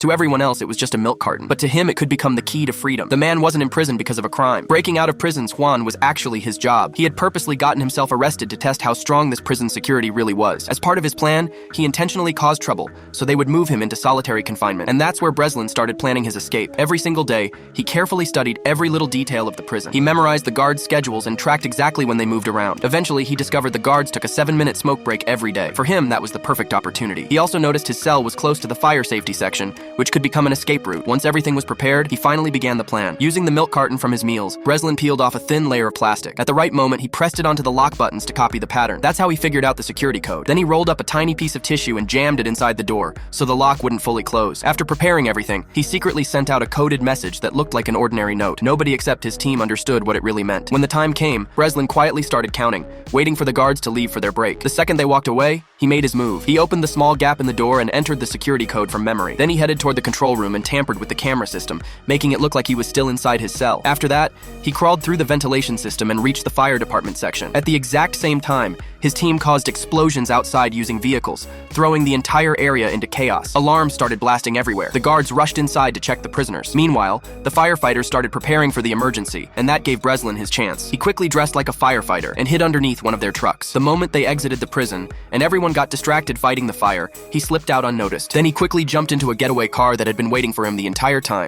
To everyone else, it was just a milk carton, but to him, it could become the key to freedom. The man wasn't in prison because of a crime. Breaking out of prison, Juan, was actually his job. He had purposely gotten himself arrested to test how strong this prison security really was. As part of his plan, he intentionally caused trouble, so they would move him into solitary confinement. And that's where Breslin started planning his escape. Every single day, he carefully studied every little detail of the prison. He memorized the guards' schedules and tracked exactly when they moved around. Eventually, he discovered the guards took a 7-minute smoke break every day. For him, that was the perfect opportunity. He also noticed his cell was close to the fire safety section, which could become an escape route. Once everything was prepared, he finally began the plan. Using the milk carton from his meals, Breslin peeled off a thin layer of plastic. At the right moment, he pressed it onto the lock buttons to copy the pattern. That's how he figured out the security code. Then he rolled up a tiny piece of tissue and jammed it inside the door, so the lock wouldn't fully close. After preparing everything, he secretly sent out a coded message that looked like an ordinary note. Nobody except his team understood what it really meant. When the time came, Breslin quietly started counting, waiting for the guards to leave for their break. The second they walked away, he made his move. He opened the small gap in the door and entered the security code from memory. Then he headed toward the control room and tampered with the camera system, making it look like he was still inside his cell. After that, he crawled through the ventilation system and reached the fire department section. At the exact same time, his team caused explosions outside using vehicles, throwing the entire area into chaos. Alarms started blasting everywhere. The guards rushed inside to check the prisoners. Meanwhile, the firefighters started preparing for the emergency, and that gave Breslin his chance. He quickly dressed like a firefighter and hid underneath one of their trucks. The moment they exited the prison, and everyone got distracted fighting the fire, he slipped out unnoticed. Then he quickly jumped into a getaway car that had been waiting for him the entire time.